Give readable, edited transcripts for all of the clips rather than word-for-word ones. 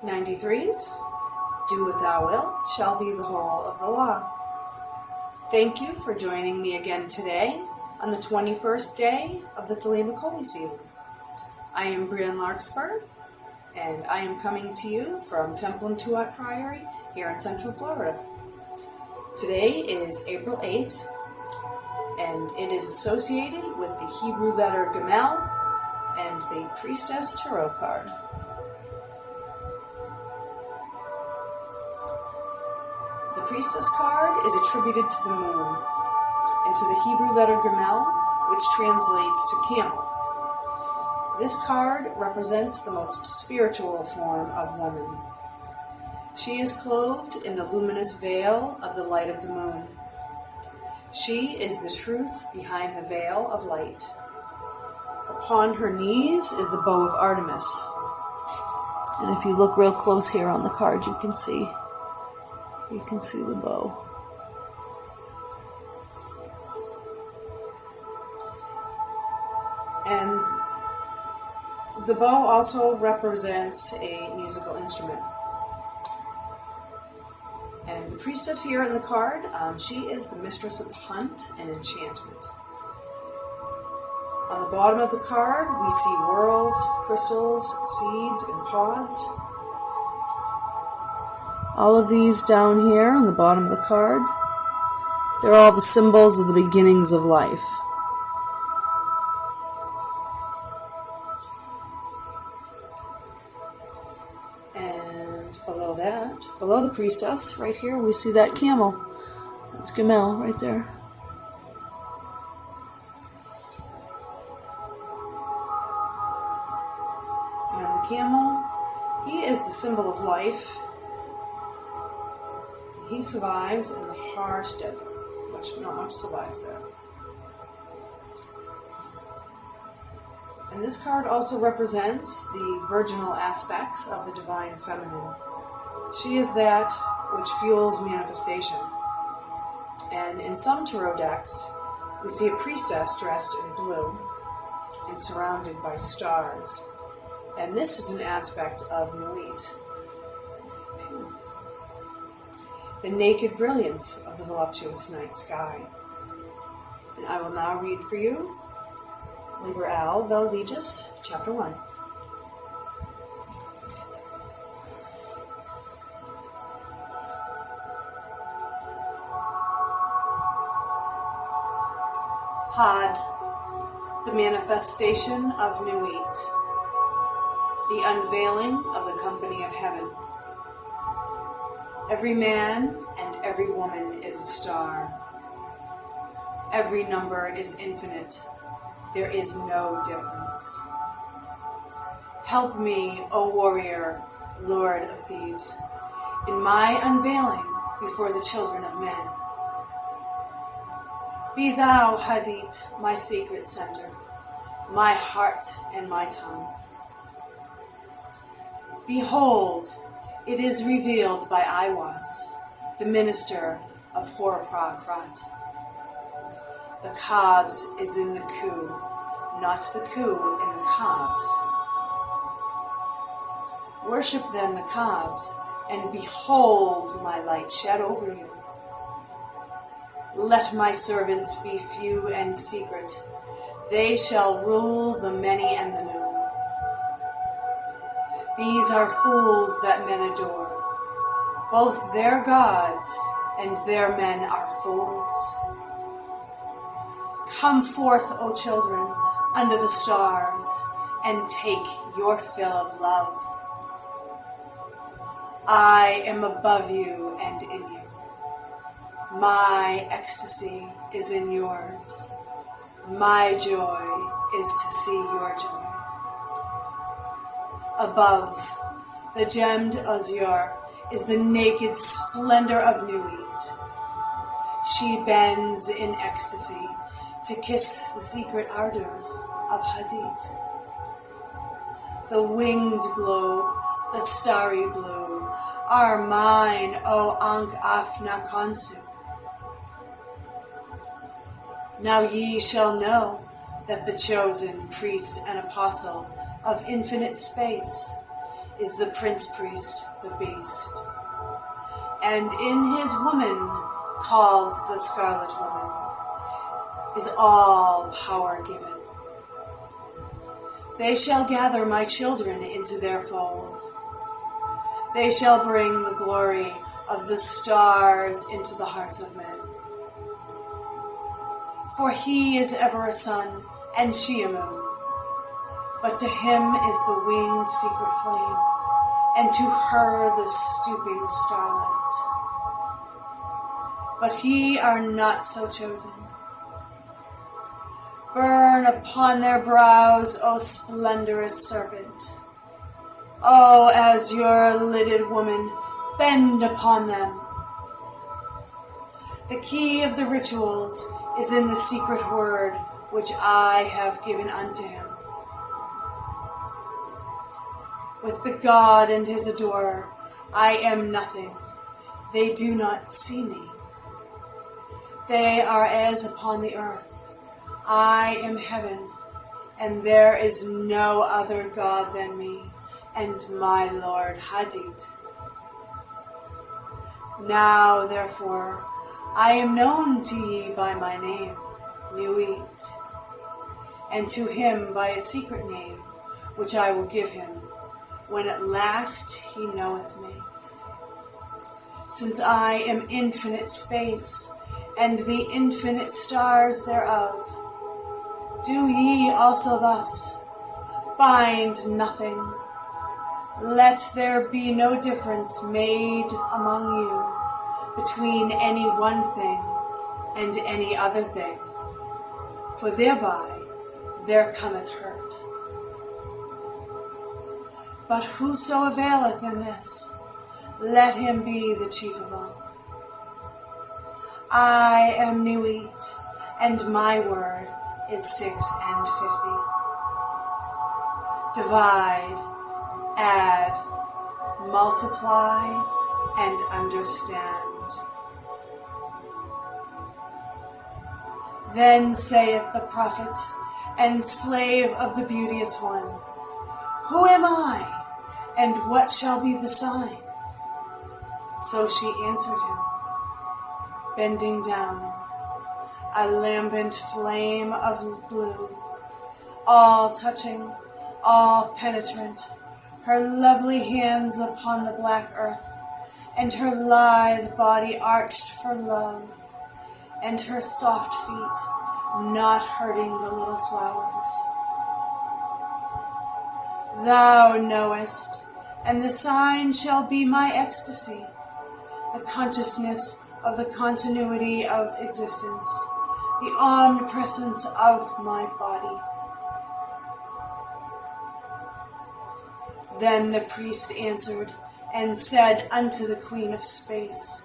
93s, do what thou wilt shall be the whole of the law. Thank you for joining me again today on the 21st day of the Thelemic holy season. I am Brienne Larkspur, and I am coming to you from Templum Nuit Priory here in Central Florida. Today is April 8th, and it is associated with the Hebrew letter Gimel and the Priestess tarot card. The Priestess card is attributed to the moon and to the Hebrew letter Gimel, which translates to camel. This card represents the most spiritual form of woman. She is clothed in the luminous veil of the light of the moon. She is the truth behind the veil of light. Upon her knees is the bow of Artemis. And if you look real close here on the card, you can see the bow. And the bow also represents a musical instrument. And the priestess here in the card, she is the mistress of the hunt and enchantment. On the bottom of the card, we see whorls, crystals, seeds, and pods. All of these down here on the bottom of the card, they're all the symbols of the beginnings of life. And below that, below the priestess, right here, we see that camel. That's Gimel right there. And the camel, he is the symbol of life. He survives in the harsh desert. Not much survives there. And this card also represents the virginal aspects of the divine feminine. She is that which fuels manifestation. And in some tarot decks, we see a priestess dressed in blue and surrounded by stars. And this is an aspect of Nuit, the naked brilliance of the voluptuous night sky. And I will now read for you Liber vel Legis, Chapter 1. Had, the manifestation of Nuit, the unveiling of the company of heaven. Every man and every woman is a star. Every number is infinite. There is no difference. Help me, O warrior, Lord of Thebes, in my unveiling before the children of men. Be thou, Hadit, my secret center, my heart and my tongue. Behold, it is revealed by Iwas, the minister of Horapra-Krat. The cobs is in the coup, not the coup in the cobs. Worship then the cobs, and behold my light shed over you. Let my servants be few and secret. They shall rule the many and the new. These are fools that men adore. Both their gods and their men are fools. Come forth, O children, under the stars, and take your fill of love. I am above you and in you. My ecstasy is in yours. My joy is to see your joy. Above, the gemmed azure is the naked splendor of Nuit. She bends in ecstasy to kiss the secret ardors of Hadit. The winged globe, the starry blue, are mine, O Ankh Afna Konsu. Now ye shall know that the chosen priest and apostle of infinite space is the prince priest, the beast, and in his woman, called the Scarlet Woman, is all power given. They shall gather my children into their fold. They shall bring the glory of the stars into the hearts of men. For he is ever a sun, and she a moon. But to him is the winged secret flame, and to her the stooping starlight. But ye are not so chosen. Burn upon their brows, O splendorous serpent. O azure lidded woman, bend upon them. The key of the rituals is in the secret word which I have given unto him. With the god and his adorer, I am nothing. They do not see me. They are as upon the earth. I am heaven, and there is no other god than me, and my Lord Hadid. Now, therefore, I am known to ye by my name, Nuit, and to him by a secret name, which I will give him, when at last he knoweth me. Since I am infinite space, and the infinite stars thereof, do ye also thus, bind nothing. Let there be no difference made among you between any one thing and any other thing, for thereby there cometh hurt. But whoso availeth in this, let him be the chief of all. I am Nuit, and my word is 6 and 50. Divide, add, multiply, and understand. Then saith the prophet and slave of the beauteous one, Who am I, and what shall be the sign? So she answered him, bending down, a lambent flame of blue, all touching, all penetrant, her lovely hands upon the black earth, and her lithe body arched for love, and her soft feet not hurting the little flowers. Thou knowest, and the sign shall be my ecstasy, the consciousness of the continuity of existence, the omnipresence of my body. Then the priest answered and said unto the queen of space,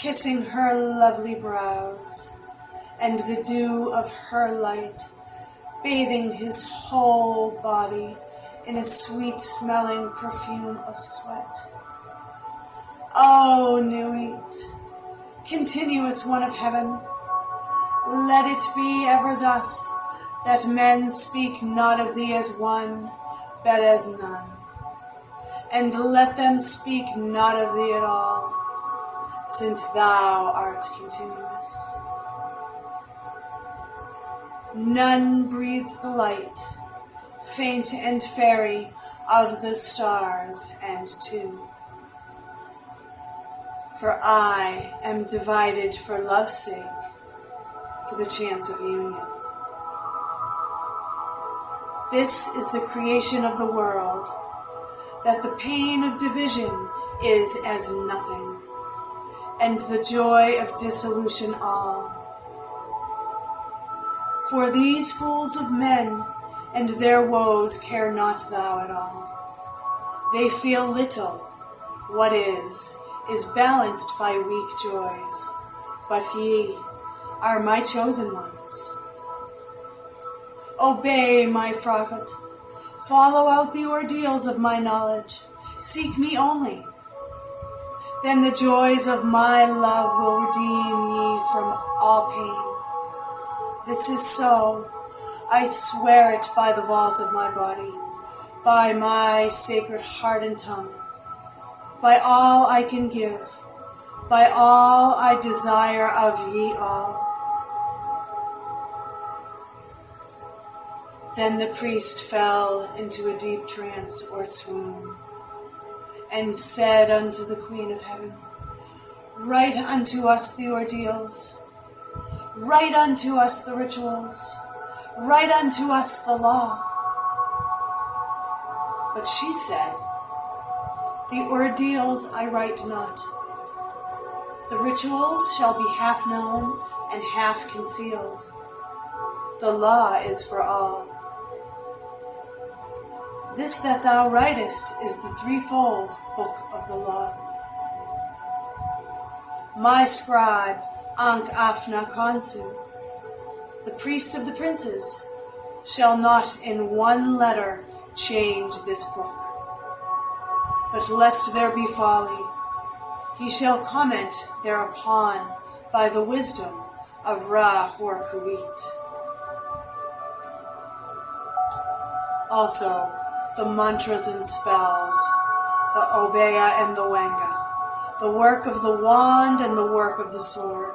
kissing her lovely brows, and the dew of her light, bathing his whole body in a sweet-smelling perfume of sweat. O Nuit, continuous one of heaven, let it be ever thus, that men speak not of thee as one, but as none, and let them speak not of thee at all, since thou art continuous. None breathed the light, faint and fairy, of the stars and two. For I am divided for love's sake, for the chance of union. This is the creation of the world, that the pain of division is as nothing, and the joy of dissolution all. For these fools of men and their woes care not thou at all. They feel little. What is balanced by weak joys, but ye are my chosen ones. Obey my prophet, follow out the ordeals of my knowledge, seek me only. Then the joys of my love will redeem ye from all pain. This is so, I swear it by the vault of my body, by my sacred heart and tongue, by all I can give, by all I desire of ye all. Then the priest fell into a deep trance or swoon, and said unto the Queen of Heaven, Write unto us the ordeals, write unto us the rituals, write unto us the law. But she said, The ordeals I write not. The rituals shall be half known and half concealed. The law is for all. This that thou writest is the threefold book of the law. My scribe, Ankh Afna Konsu, the priest of the princes, shall not in one letter change this book. But lest there be folly, he shall comment thereupon by the wisdom of Ra-Hor-Kuit. Also, the mantras and spells, the obeya and the wanga, the work of the wand and the work of the sword.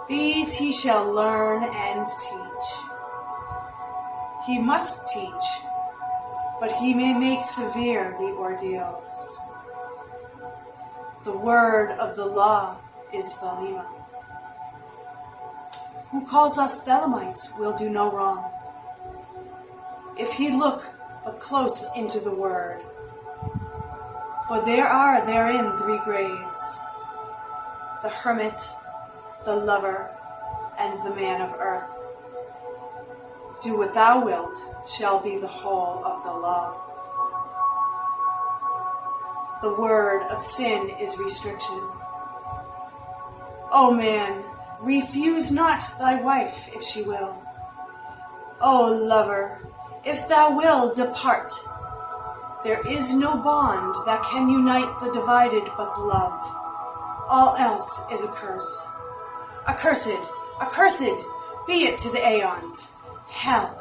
These he shall learn and teach. He must teach, but he may make severe the ordeals. The word of the law is Thelemic. Who calls us Thelemites will do no wrong, if he look but close into the word. For there are therein three grades, the hermit, the lover, and the man of earth. Do what thou wilt shall be the whole of the law. The word of sin is restriction. O man, refuse not thy wife if she will. O lover, if thou will, depart. There is no bond that can unite the divided but love. All else is a curse. Accursed, accursed be it to the aeons. Hell.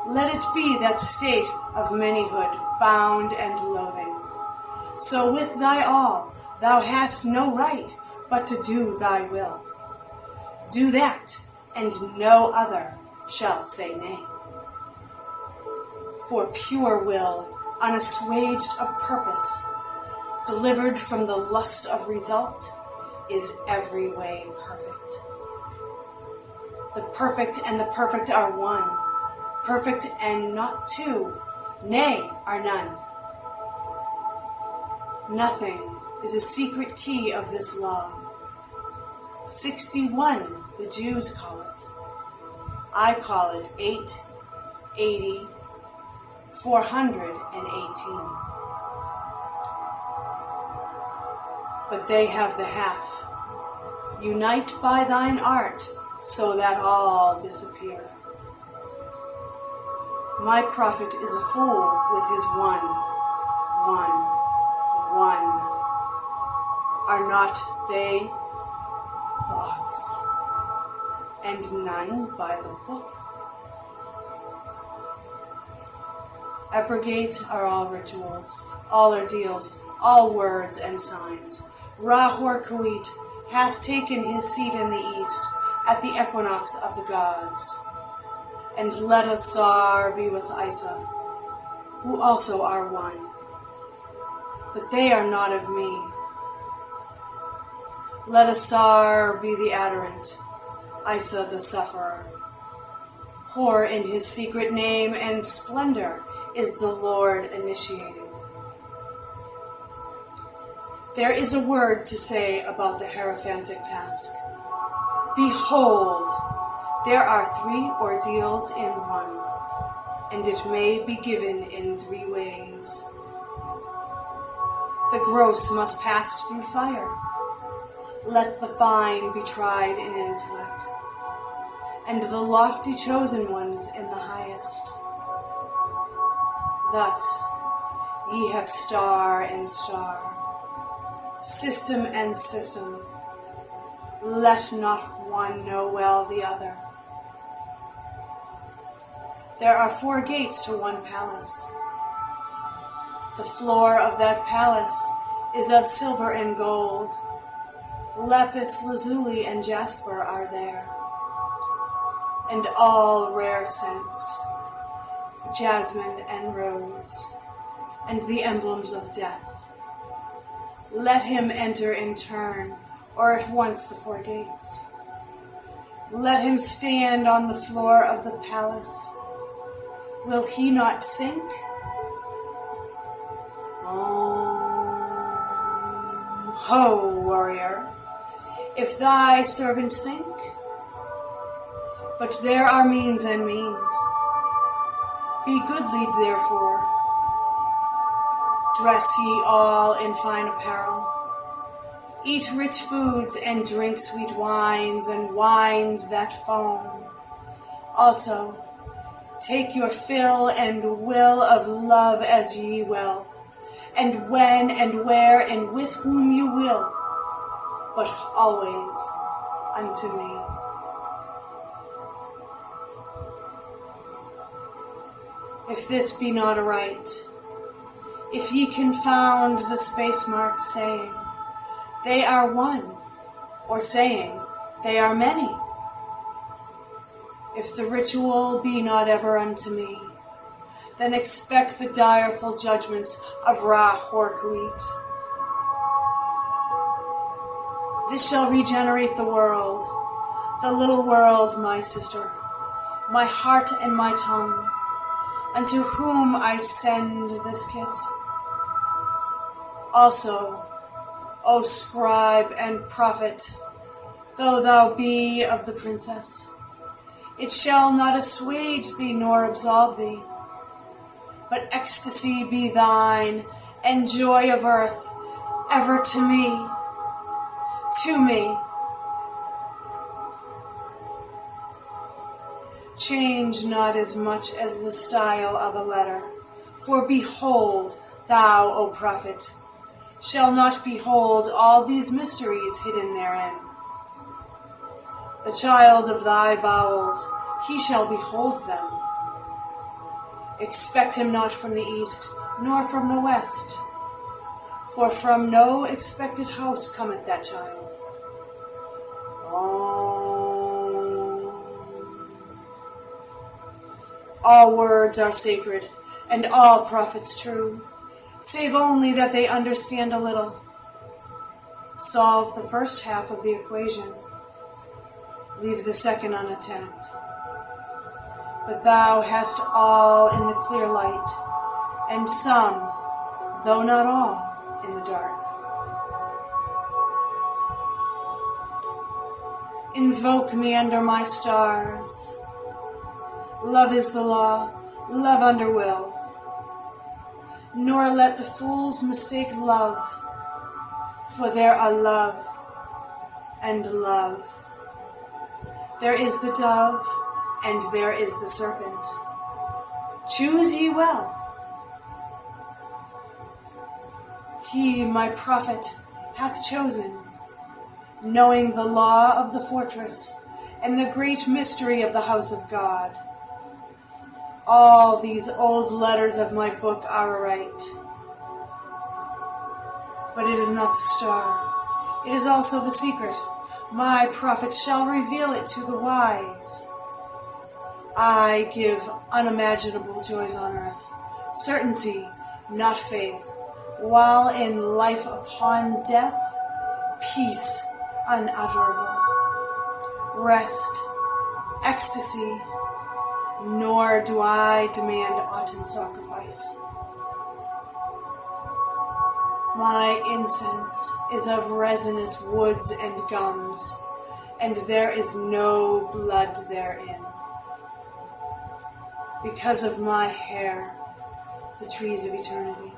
Let it be that state of manyhood, bound and loathing. So with thy all, thou hast no right but to do thy will. Do that, and no other shall say nay. For pure will, unassuaged of purpose, delivered from the lust of result, is every way perfect. The perfect and the perfect are one, perfect and not two, nay, are none. Nothing is a secret key of this law. 61 the Jews call it. I call it 8, 80, 418. But they have the half. Unite by thine art, so that all disappear. My prophet is a fool with his one. Are not they the ox, and none by the book? Abrogate are all rituals, all ordeals, all words and signs. Ra-Hor-Kuit hath taken his seat in the east at the equinox of the gods. And let Asar be with Isa, who also are one. But they are not of me. Let Asar be the adorant, Isa the sufferer. Hor in his secret name and splendor is the Lord initiated. There is a word to say about the Hierophantic task. Behold, there are 3 ordeals in one, and it may be given in 3 ways. The gross must pass through fire. Let the fine be tried in intellect, and the lofty chosen ones in the highest. Thus ye have star and star, system and system. Let not one know well the other. There are 4 gates to one palace. The floor of that palace is of silver and gold. Lapis lazuli and jasper are there, and all rare scents, jasmine and rose, and the emblems of death. Let him enter in turn, or at once the 4 gates. Let him stand on the floor of the palace. Will he not sink? Ho, warrior, if thy servant sink. But there are means and means. Be goodly, therefore. Dress ye all in fine apparel. Eat rich foods and drink sweet wines and wines that foam. Also, take your fill and will of love as ye will, and when and where and with whom you will, but always unto me. If this be not aright, if ye confound the space marks saying, they are one, or saying, they are many, if the ritual be not ever unto me, then expect the direful judgments of Ra Horkuit. This shall regenerate the world, the little world, my sister, my heart and my tongue, unto whom I send this kiss. Also, O scribe and prophet, though thou be of the princess, it shall not assuage thee nor absolve thee, but ecstasy be thine, and joy of earth, ever to me, to me. Change not as much as the style of a letter, for behold, thou, O prophet, shall not behold all these mysteries hidden therein. The child of thy bowels, he shall behold them. Expect him not from the east, nor from the west, for from no expected house cometh that child. All words are sacred, and all prophets true, save only that they understand a little. Solve the first half of the equation, leave the second unattacked. But thou hast all in the clear light, and some, though not all, in the dark. Invoke me under my stars. Love is the law, love under will. Nor let the fools mistake love, for there are love and love. There is the dove, and there is the serpent. Choose ye well. He, my prophet, hath chosen, knowing the law of the fortress, and the great mystery of the house of God. All these old letters of my book are aright. But it is not the star. It is also the secret. My prophet shall reveal it to the wise. I give unimaginable joys on earth, certainty, not faith, while in life upon death, peace unutterable, rest, ecstasy, nor do I demand aught in sacrifice. My incense is of resinous woods and gums, and there is no blood therein. Because of my hair, the trees of eternity.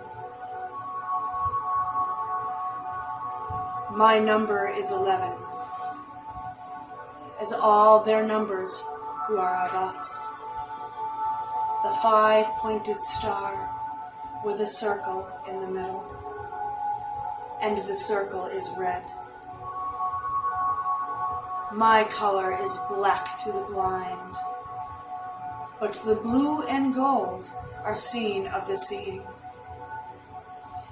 My number is 11, as all their numbers who are of us. The 5-pointed star with a circle in the middle, and the circle is red. My color is black to the blind, but the blue and gold are seen of the seeing.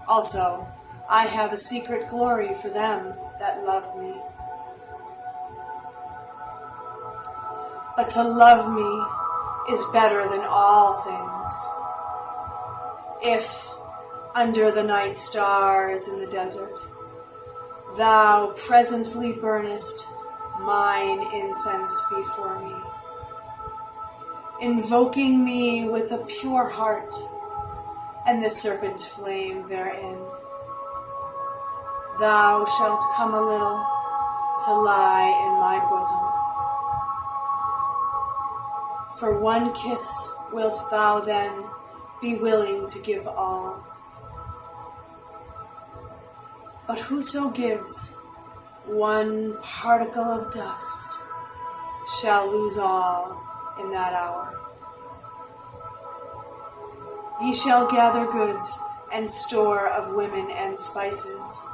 Also, I have a secret glory for them that love me. But to love me is better than all things. If, under the night stars in the desert, thou presently burnest mine incense before me, invoking me with a pure heart and the serpent flame therein, thou shalt come a little to lie in my bosom. For one kiss wilt thou then be willing to give all. But whoso gives one particle of dust shall lose all in that hour. Ye shall gather goods and store of women and spices.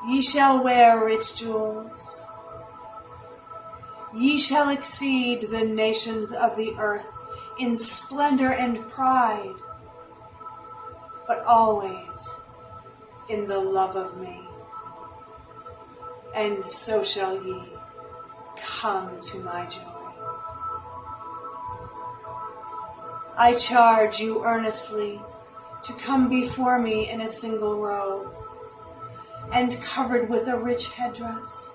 Ye shall wear rich jewels. Ye shall exceed the nations of the earth in splendor and pride, but always in the love of me. And so shall ye come to my joy. I charge you earnestly to come before me in a single robe, and covered with a rich headdress.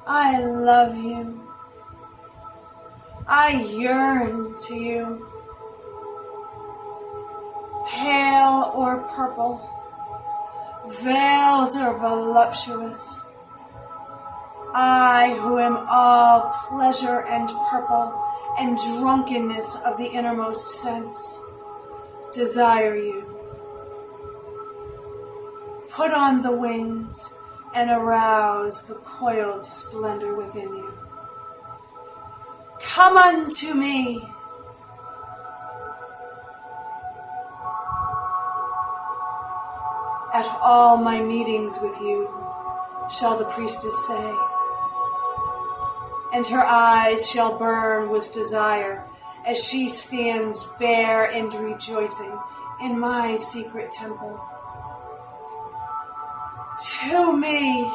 I love you. I yearn to you. Pale or purple, veiled or voluptuous, I who am all pleasure and purple and drunkenness of the innermost sense, desire you. Put on the wings and arouse the coiled splendor within you. Come unto me. At all my meetings with you, shall the priestess say, and her eyes shall burn with desire as she stands bare and rejoicing in my secret temple. To me,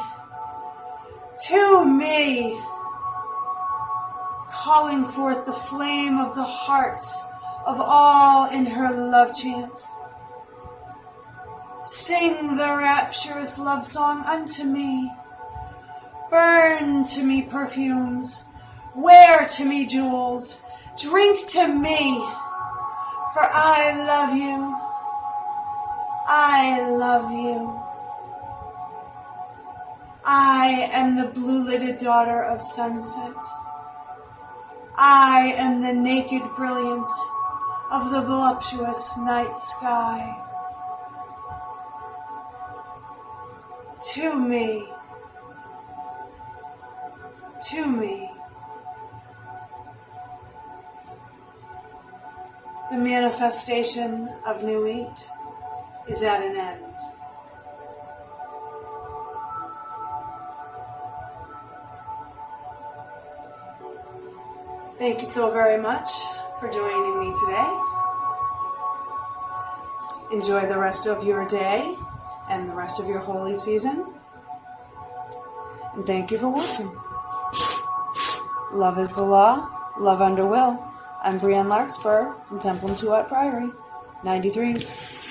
calling forth the flame of the hearts of all in her love chant. Sing the rapturous love song unto me. Burn to me perfumes. Wear to me jewels. Drink to me. For I love you. I love you. I am the blue-lidded daughter of sunset. I am the naked brilliance of the voluptuous night sky. To me, the manifestation of Nuit is at an end. Thank you so very much for joining me today. Enjoy the rest of your day and the rest of your holy season. And thank you for watching. Love is the law, love under will. I'm Brienne Larkspur from Templum Priory, 93s.